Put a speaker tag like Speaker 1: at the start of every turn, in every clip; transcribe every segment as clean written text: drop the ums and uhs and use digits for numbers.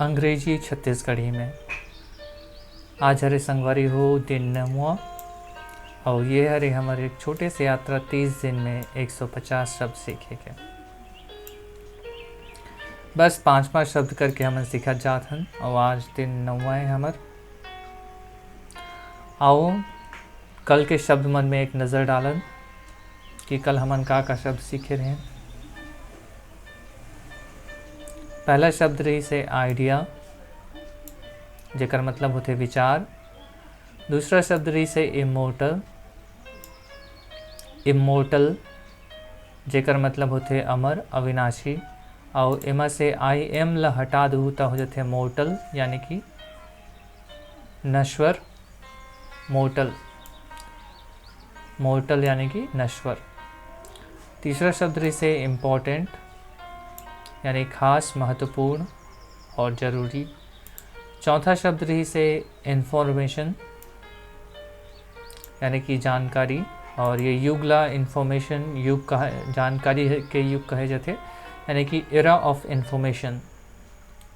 Speaker 1: अंग्रेजी छत्तीसगढ़ी में। आज हरे संगवारी हो दिन 9वां और ये हरे हमारे एक छोटे से यात्रा 30 दिन में 150 शब्द सीखे के। बस 5 शब्द करके हम सीखा जात हन और आज दिन 9वां है हमर। आओ कल के शब्द मन में एक नज़र डालन कि कल हमन का शब्द सीखे रहे। पहला शब्द रही से आइडिया, जेकर मतलब होते विचार। दूसरा शब्द रही से इमोर्टल, इमोर्टल जेकर मतलब होते अमर अविनाशी। और एमा से आई एम ला हटा दू तो हो जाते मोर्टल यानी कि नश्वर। मोर्टल, मोर्टल यानी कि नश्वर। तीसरा शब्द रही से इम्पोर्टेंट यानी खास, महत्वपूर्ण और ज़रूरी। चौथा शब्द रही से इंफॉर्मेशन यानी कि जानकारी। और ये युग ला इंफॉर्मेशन युग कहा, जानकारी के युग कहे जाते यानी कि एरा ऑफ इंफॉर्मेशन।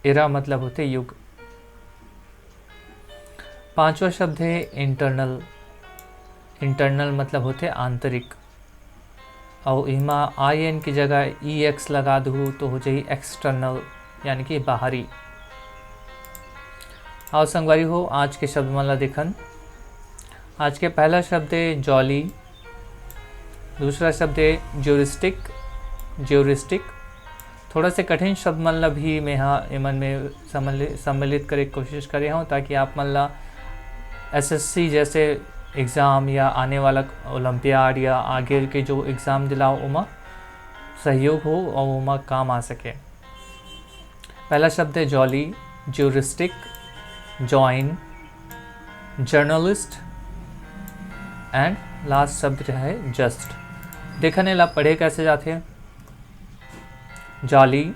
Speaker 1: एरा मतलब होते युग। पांचवा शब्द है इंटरनल। इंटरनल मतलब होते आंतरिक। और इमा आई एन की जगह ई एक्स लगा दूँ तो हो जाए एक्सटर्नल यानी कि बाहरी। आओ संगवारी हो आज के शब्द माला देखन। आज के पहला शब्द है जॉली। दूसरा शब्द है ज्यूरिस्टिक, ज्यूरिस्टिक। थोड़ा से कठिन शब्द मतलब भी मैं हाँ इमन में सम्मिलित करे कोशिश करे हूँ ताकि आप मतलब एसएससी जैसे एग्ज़ाम या आने वाला ओलंपियाड या आगे के जो एग्ज़ाम दिलाओ उमा सहयोग हो और उमा काम आ सके। पहला शब्द है jolly, juristic, join, journalist and last शब्द है जस्ट। देखने ला पढ़े कैसे जाते हैं। Jolly,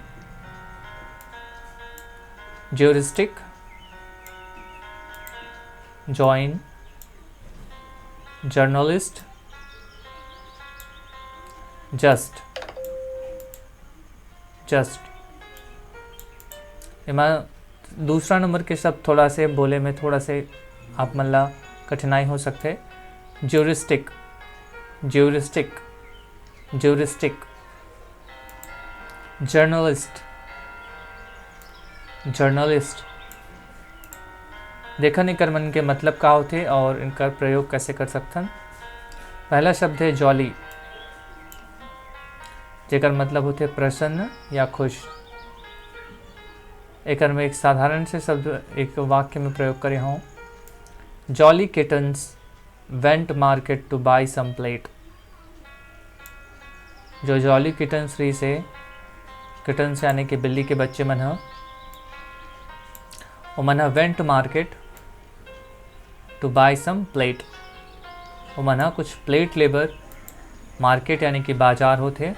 Speaker 1: juristic, join, journalist, just. Just इमा दूसरा नंबर के शब्द थोड़ा से बोले में थोड़ा से आप मतलब कठिनाई हो सकते। Juristic, juristic, juristic. Journalist, journalist. देखन इनकर मन के मतलब का होते और इनका प्रयोग कैसे कर सकथन। पहला शब्द है जॉली, जेकर मतलब होते प्रसन्न या खुश। एक में एक साधारण से शब्द एक वाक्य में प्रयोग करे हों। Jolly kittens went market to buy some plate. जो जॉली किटन्स रही से, किटन्स यानी कि बिल्ली के बच्चे मन ह, वो मन went market to buy some plate. वो मन कुछ प्लेट लेबर। मार्केट यानी कि बाजार होते,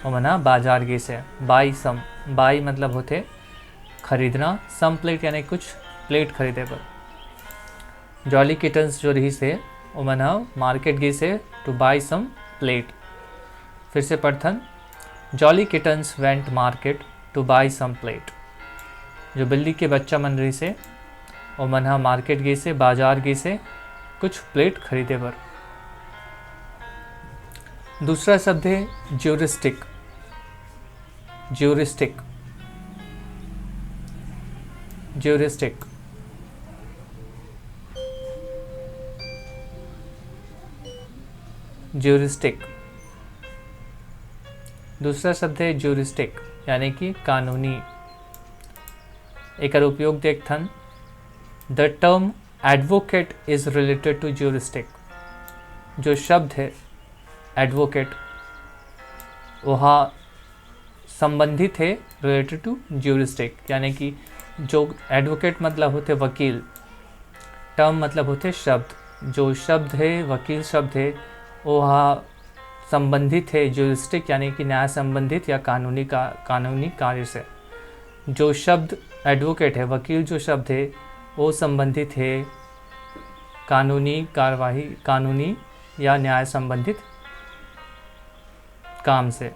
Speaker 1: वो मन बाजार गे से। बाई सम, बाई मतलब होते खरीदना, सम प्लेट यानी कुछ प्लेट खरीदे पर। जॉली किटन्स जो रही से वो मन मार्केट गे से टू बाई सम प्लेट। फिर से पढ़थन। Jolly kittens went market to buy some plate. जो बिल्ली के बच्चा मन रही से वो मन मार्केट गे से, बाजार गे से कुछ प्लेट खरीदे बर। दूसरा शब्द है ज्यूरिस्टिक, ज्यूरिस्टिक, ज्यूरिस्टिक। ज्यूरिस्टिक। दूसरा शब्द है ज्यूरिस्टिक यानी कि कानूनी। एक उपयोग देखथन। The term advocate is related to juristic. जो शब्द है एडवोकेट वह संबंधित है रिलेटेड टू ज्यूरिस्टिक यानी कि जो एडवोकेट मतलब होते वकील। टर्म मतलब होते शब्द। जो शब्द है वकील शब्द है वह संबंधित है ज्यूरिस्टिक यानी कि न्याय संबंधित या कानूनी कार्य से। जो शब्द एडवोकेट है वकील जो शब्द है वो संबंधित है कानूनी कार्यवाही, कानूनी या न्याय संबंधित काम से।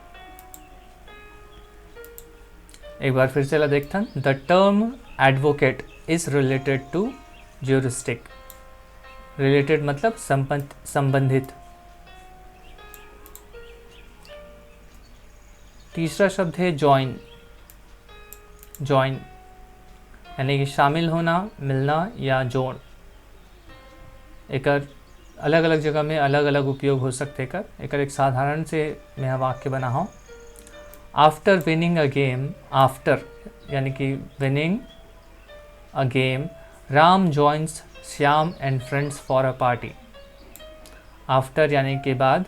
Speaker 1: एक बार फिर से ला देखथन, the term advocate is related to juristic. Related मतलब संबंधित। तीसरा शब्द है जॉइन। जॉइन यानी कि शामिल होना, मिलना या जोड़। एकर अलग अलग जगह में अलग अलग उपयोग हो सकते एकर एक साधारण से मैं वाक्य बना हूँ। After winning a game, after यानी कि winning a game, Ram joins Shyam and friends for a party. After यानी के बाद,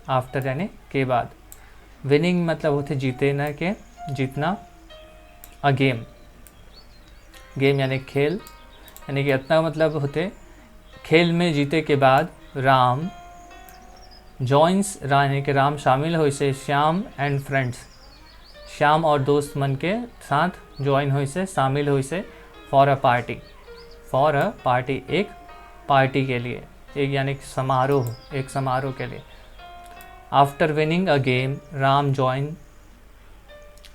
Speaker 1: आफ्टर यानी के बाद। विनिंग मतलब होते जीते न के, जीतना। अ गेम, गेम यानी खेल, यानी कि इतना मतलब होते खेल में जीते के बाद। राम जॉइंस यानी कि राम शामिल हो से श्याम एंड फ्रेंड्स, श्याम और दोस्त मन के साथ ज्वाइन हो से, शामिल हो से। For a party, for a party एक पार्टी के लिए, एक यानी समारोह, एक समारोह के लिए। After winning a game, Ram join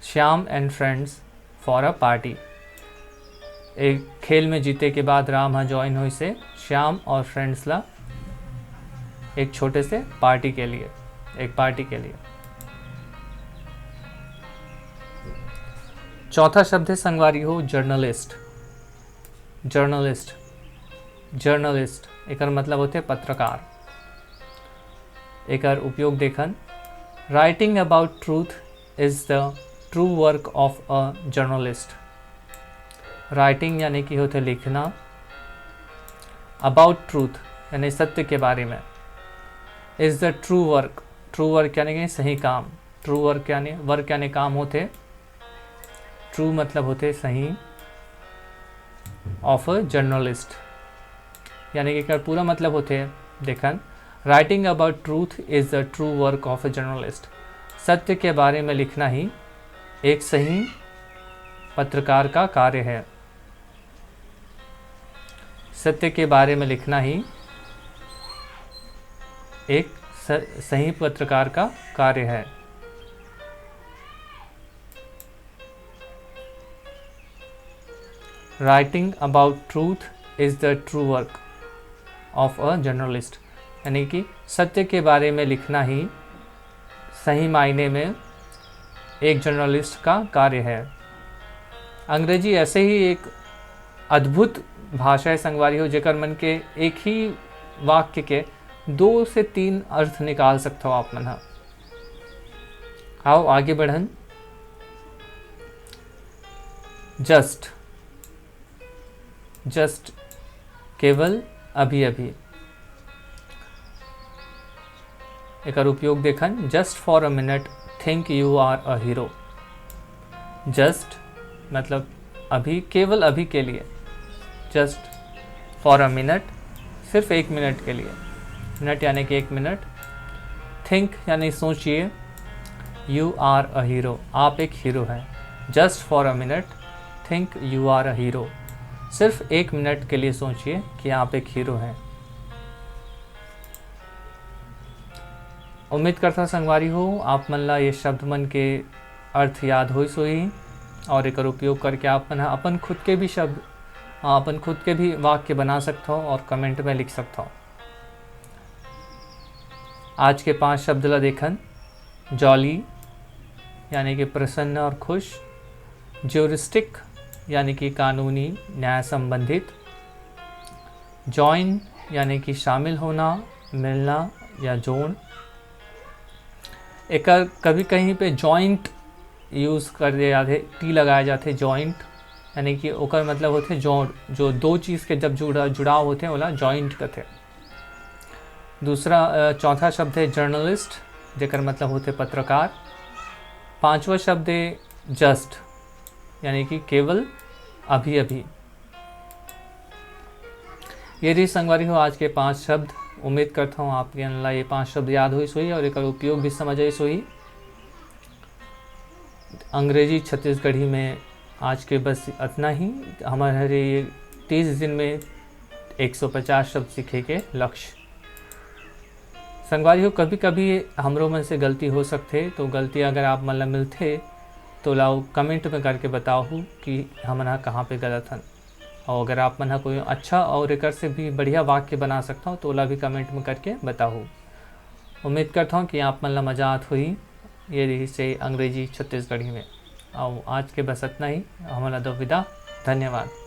Speaker 1: Shyam and friends for a party. एक खेल में जीते के बाद राम हाँ ज्वाइन हुई से श्याम और फ्रेंड्स ला एक छोटे से पार्टी के लिए, एक पार्टी के लिए। चौथा शब्द है संगवारी हो जर्नलिस्ट। जर्नलिस्ट, जर्नलिस्ट एकर मतलब होते पत्रकार। एकर उपयोग देखन, writing about truth is the true work of a journalist. Writing यानी कि होते लिखना, अबाउट ट्रूथ यानी सत्य के बारे में, is the true work, true work यानी कि सही काम। ट्रू वर्क यानी काम होते, ट्रू मतलब होते सही, ऑफ अ जर्नलिस्ट यानी कि पूरा मतलब होते देखन, writing about truth is the true work of a journalist. सत्य के बारे में लिखना ही एक सही पत्रकार का कार्य है। सत्य के बारे में लिखना ही एक सही पत्रकार का कार्य है। Writing about truth is the true work of a journalist यानी कि सत्य के बारे में लिखना ही सही मायने में एक जर्नलिस्ट का कार्य है। अंग्रेजी ऐसे ही एक अद्भुत भाषा है संगवारी हो, जेकर मन के एक ही वाक्य के 2 से 3 अर्थ निकाल सकते हो आप मन। आओ आगे बढ़न। जस्ट, जस्ट केवल, अभी अभी। एकर उपयोग देखन, just for a minute think you are a hero. Just मतलब अभी, केवल अभी के लिए। जस्ट फॉर अ मिनट सिर्फ 1 मिनट के लिए, मिनट यानी कि 1 मिनट। थिंक यानी सोचिए, यू आर अ हीरो आप एक हीरो हैं। Just for a minute think you are a hero, सिर्फ 1 मिनट के लिए सोचिए कि आप एक हीरो हैं। उम्मीद करता संगवारी हो आप मन ला ये शब्द मन के अर्थ याद हो सोई, और एकर उपयोग करके आप मन अपन खुद के भी शब्द, अपन खुद के भी वाक्य बना सकता हो और कमेंट में लिख सकता हो। आज के 5 शब्द ला देखन, जॉली यानी कि प्रसन्न और खुश, ज्यूरिस्टिक यानी कि कानूनी न्याय संबंधित, जॉइन यानी कि शामिल होना, मिलना या जोड़। एक कभी कहीं पे जॉइंट यूज़ कर दिया जाते, टी लगाए जाते, जॉइंट यानी कि ओकर मतलब होते जोड़, जो 2 चीज़ के जब जुड़ाव होते हैं ओला जॉइंट कहते। दूसरा चौथा शब्द है जर्नलिस्ट, जेकर मतलब होते पत्रकार। 5वां शब्द है जस्ट यानी कि केवल, अभी अभी। ये रही संगवारी हो आज के 5 शब्द। उम्मीद करता हूँ आपके अनला ये 5 शब्द याद हुई सोई और एक उपयोग भी समझ आई सोई। अंग्रेजी छत्तीसगढ़ी में आज के बस इतना ही। हमारे ये 30 दिन में 150 शब्द सीखे के लक्ष्य। संगवारी हो कभी कभी हमरो मन से गलती हो सकते, तो गलती अगर आप मतलब मिलते तो लाओ कमेंट में करके बताओ कि हमना कहाँ पे गलत हन। और अगर आप मना कोई अच्छा और एक से भी बढ़िया वाक्य बना सकता हूँ तो ओला भी कमेंट में करके बताओ। उम्मीद करता हूँ कि आप मन ला मजा आत हुई ये रही से अंग्रेजी छत्तीसगढ़ी में। और आज के बस इतना ही, हमला दो विदा, धन्यवाद।